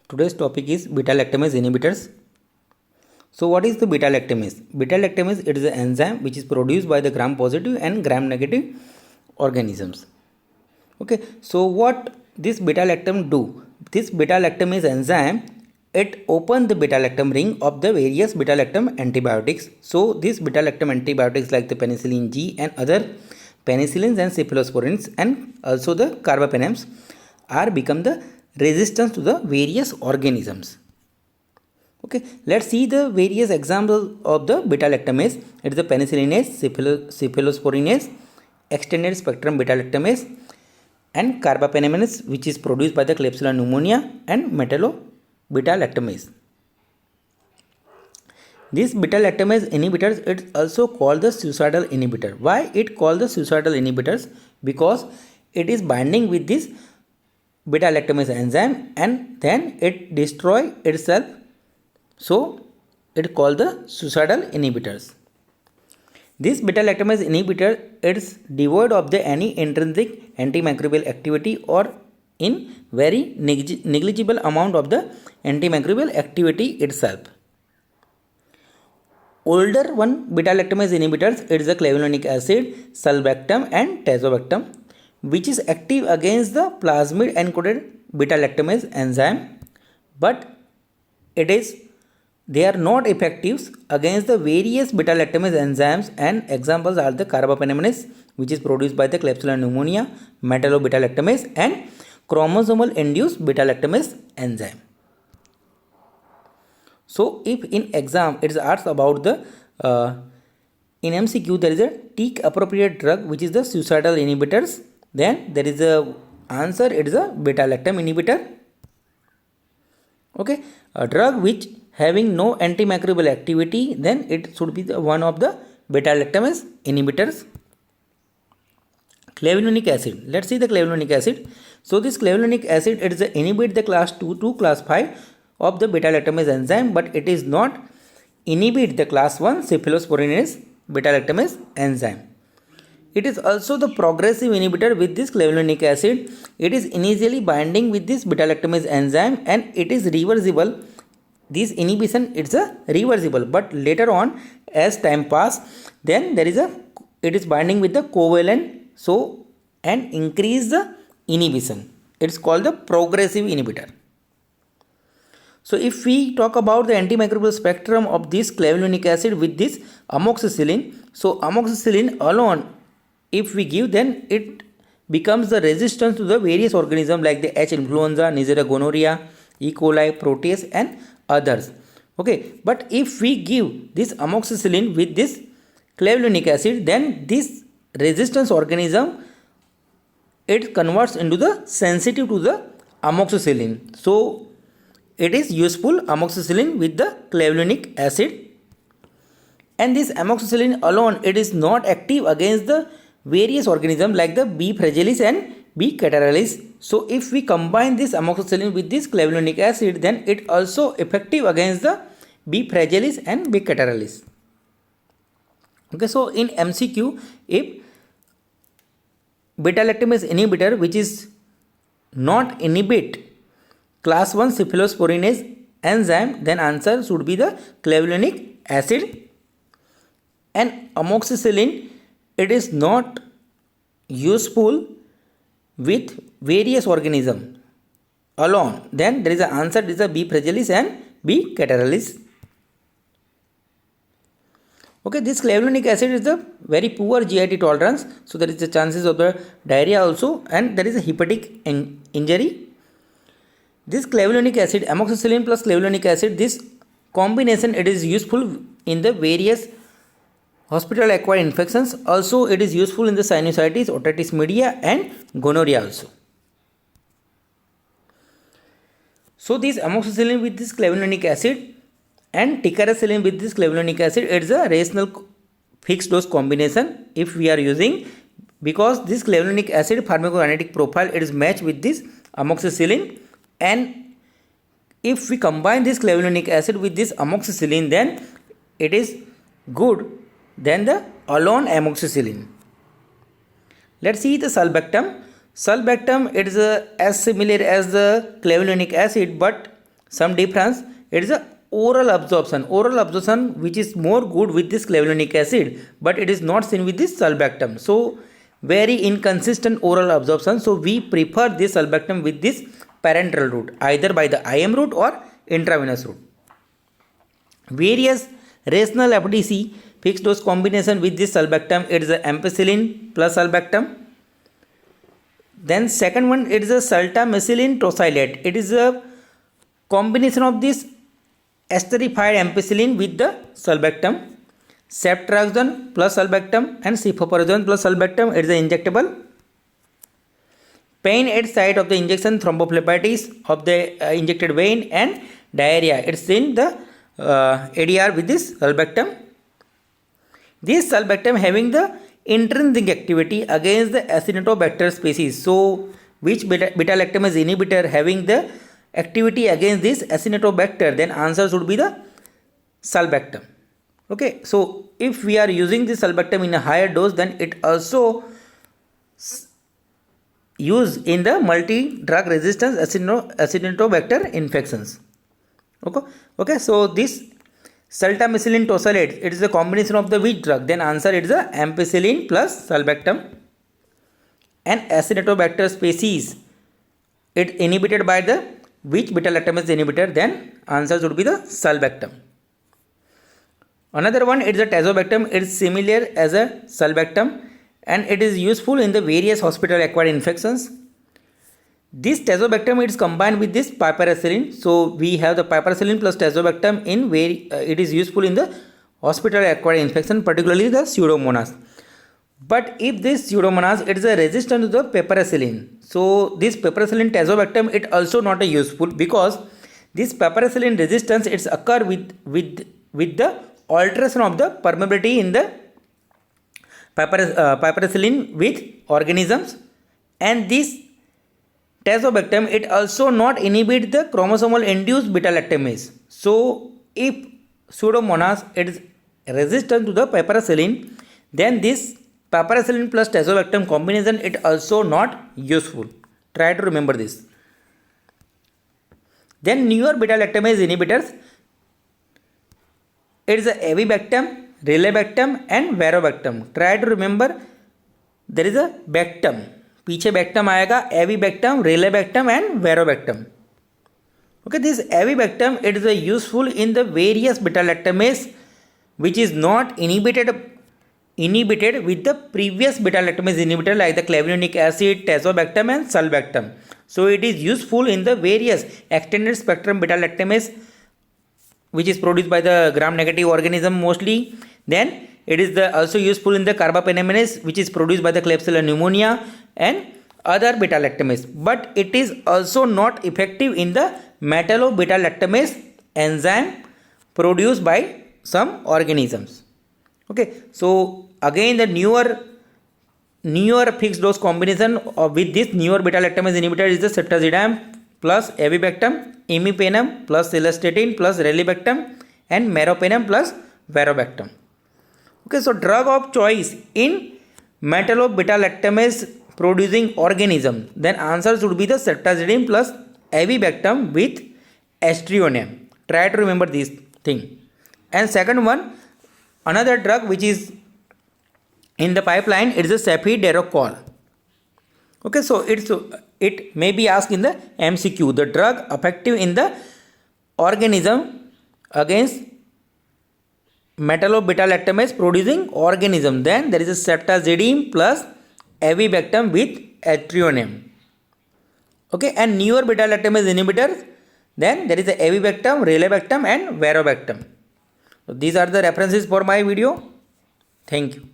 Today's topic is beta-lactamase inhibitors. So what is the beta-lactamase? Beta-lactamase, it is an enzyme which is produced by the gram-positive and gram-negative organisms. Okay, so what this beta-lactam do? This beta-lactamase enzyme, it opens the beta-lactam ring of the various beta-lactam antibiotics. So these beta-lactam antibiotics like the penicillin G and other penicillins and cephalosporins and also the carbapenems are become the resistance to the various organisms. Okay, let's see the various examples of the beta-lactamase. It is the penicillinase, cephalosporinase, extended spectrum beta-lactamase, and carbapenemase, which is produced by the Klebsiella pneumonia, and metallo-beta-lactamase. This beta-lactamase inhibitors, it's also called the suicidal inhibitor. Why it called the suicidal inhibitors? Because it is binding with this beta-lactamase enzyme and then it destroy itself. So it called the suicidal inhibitors. This beta-lactamase inhibitor is devoid of the any intrinsic antimicrobial activity or in very negligible amount of the antimicrobial activity itself. Older one beta-lactamase inhibitors, it is the clavulanic acid, sulbactam and tazobactam, which is active against the plasmid encoded beta-lactamase enzyme, but they are not effective against the various beta-lactamase enzymes, and examples are the carbapenemase, which is produced by the Klebsiella pneumonia, metallo-beta-lactamase and chromosomal induced beta-lactamase enzyme. So if in exam it is asked about the in MCQ there is a tick appropriate drug which is the suicidal inhibitors, then there is a answer, it is a beta-lactam inhibitor. Okay, a drug which having no antimicrobial activity, then it should be the one of the beta-lactamase inhibitors. Clavulanic acid, let's see the clavulanic acid. So this clavulanic acid, it is a inhibit the class 2 to class 5 of the beta-lactamase enzyme, but it is not inhibit the class 1 cephalosporinase beta-lactamase enzyme. It is also the progressive inhibitor with this clavulanic acid. It is initially binding with this beta-lactamase enzyme and it is reversible. This inhibition, it's a reversible, but later on as time pass, then it is binding with the covalent, so and increase the inhibition. It's called the progressive inhibitor. So if we talk about the antimicrobial spectrum of this clavulanic acid with this amoxicillin, so amoxicillin alone, if we give, then it becomes the resistance to the various organisms like the H. influenza, Neisseria gonorrhea, E. coli, Proteus and others. Okay, but if we give this amoxicillin with this clavulanic acid, then this resistance organism, it converts into the sensitive to the amoxicillin. So it is useful amoxicillin with the clavulanic acid, and this amoxicillin alone, it is not active against the various organisms like the B. fragilis and B. catarrhalis. So if we combine this amoxicillin with this clavulanic acid, then it also effective against the B. fragilis and B. catarrhalis. Okay, so in MCQ, if beta-lactamase inhibitor which is not inhibit class 1 cephalosporinase enzyme, then answer should be the clavulanic acid. And amoxicillin, it is not useful with various organisms alone, then there is an answer, there is a B. fragilis and B. catarrhalis. Okay, this clavulanic acid is the very poor GIT tolerance, so there is the chances of the diarrhea also, and there is a hepatic injury. This clavulanic acid, amoxicillin plus clavulanic acid, this combination, it is useful in the various hospital acquired infections. Also it is useful in the sinusitis, otitis media and gonorrhea also. So this amoxicillin with this clavulanic acid and ticaracillin with this clavulanic acid, it is a rational fixed dose combination if we are using, because this clavulanic acid pharmacokinetic profile, it is matched with this amoxicillin, and if we combine this clavulanic acid with this amoxicillin, then it is good than the alone amoxicillin. Let's see the sulbactam. Sulbactam, it is as similar as the clavulanic acid, but some difference. It is a oral absorption which is more good with this clavulanic acid, but it is not seen with this sulbactam. So very inconsistent oral absorption. So we prefer this sulbactam with this parenteral route, either by the IM route or intravenous route. Various rational FDC fixed dose combination with this sulbactam, it is a ampicillin plus sulbactam. Then second one, it is a sultamicillin tosylate. It is a combination of this esterified ampicillin with the sulbactam. Ceftriaxone plus sulbactam and cefoperazone plus sulbactam, it is an injectable. Pain at site of the injection, thrombophlebitis of the injected vein, and diarrhea, it's in the ADR with this sulbactam. This sulbactam having the intrinsic activity against the Acinetobacter species. So which beta-lactamase inhibitor having the activity against this Acinetobacter, then answer should be the sulbactam. Okay, so if we are using this sulbactam in a higher dose, then it also used in the multi-drug resistance Acinetobacter infections. Okay, so this sultamicillin tosylate, it is a combination of the which drug? Then answer, it is a ampicillin plus sulbactam. And Acinetobacter species, it inhibited by the which beta-lactamase inhibitor? Then answer should be the sulbactam. Another one, it is a tazobactam. It is similar as a sulbactam and it is useful in the various hospital acquired infections. This tazobactam, it is combined with this piperacillin. So we have the piperacillin plus tazobactam in where it is useful in the hospital acquired infection, particularly the pseudomonas. But if this pseudomonas, it is a resistant to the piperacillin. So this piperacillin tazobactam, it also not a useful, because this piperacillin resistance, it's occur with the alteration of the permeability in the piperacillin with organisms, and this tazobactam, it also not inhibit the chromosomal induced beta-lactamase. So if pseudomonas, it is resistant to the piperacillin, then this piperacillin plus tazobactam combination, it also not useful. Try to remember this. Then newer beta-lactamase inhibitors, it is a avibactam, rilebactam and varobactam. Try to remember, there is a bactam, पीछे बैक्टम आएगा, avibactam, rilebactam and varobactam. Okay, this avibactam, it is useful in the various beta-lactamase which is not inhibited with the previous beta-lactamase inhibitor like the clavulanic acid, tazobactam and sulbactam. So it is useful in the various extended spectrum beta-lactamase which is produced by the gram-negative organism mostly. Then it is also useful in the carbapeneminase which is produced by the Klebsiella pneumonia and other beta-lactamase. But it is also not effective in the metallo-beta-lactamase enzyme produced by some organisms. Okay, so again the newer fixed dose combination with this newer beta-lactamase inhibitor is the ceftazidime plus avibactam, imipenem plus cilastatin plus relebactam and meropenem plus varobactam. Okay, so drug of choice in metallo-beta-lactamase producing organism, then answer should be the ceftazidime plus avibactam with aztreonam. Try to remember this thing. And second one, another drug which is in the pipeline, it is a cefiderocol. Okay, so it may be asked in the MCQ, the drug effective in the organism against metallo-beta-lactamase producing organism, then there is a ceftazidime plus avibactam with aztreonam. Okay, and newer beta-lactamase inhibitors, then there is a avibactam, rilebactam and varobactam. So these are the references for my video. Thank you.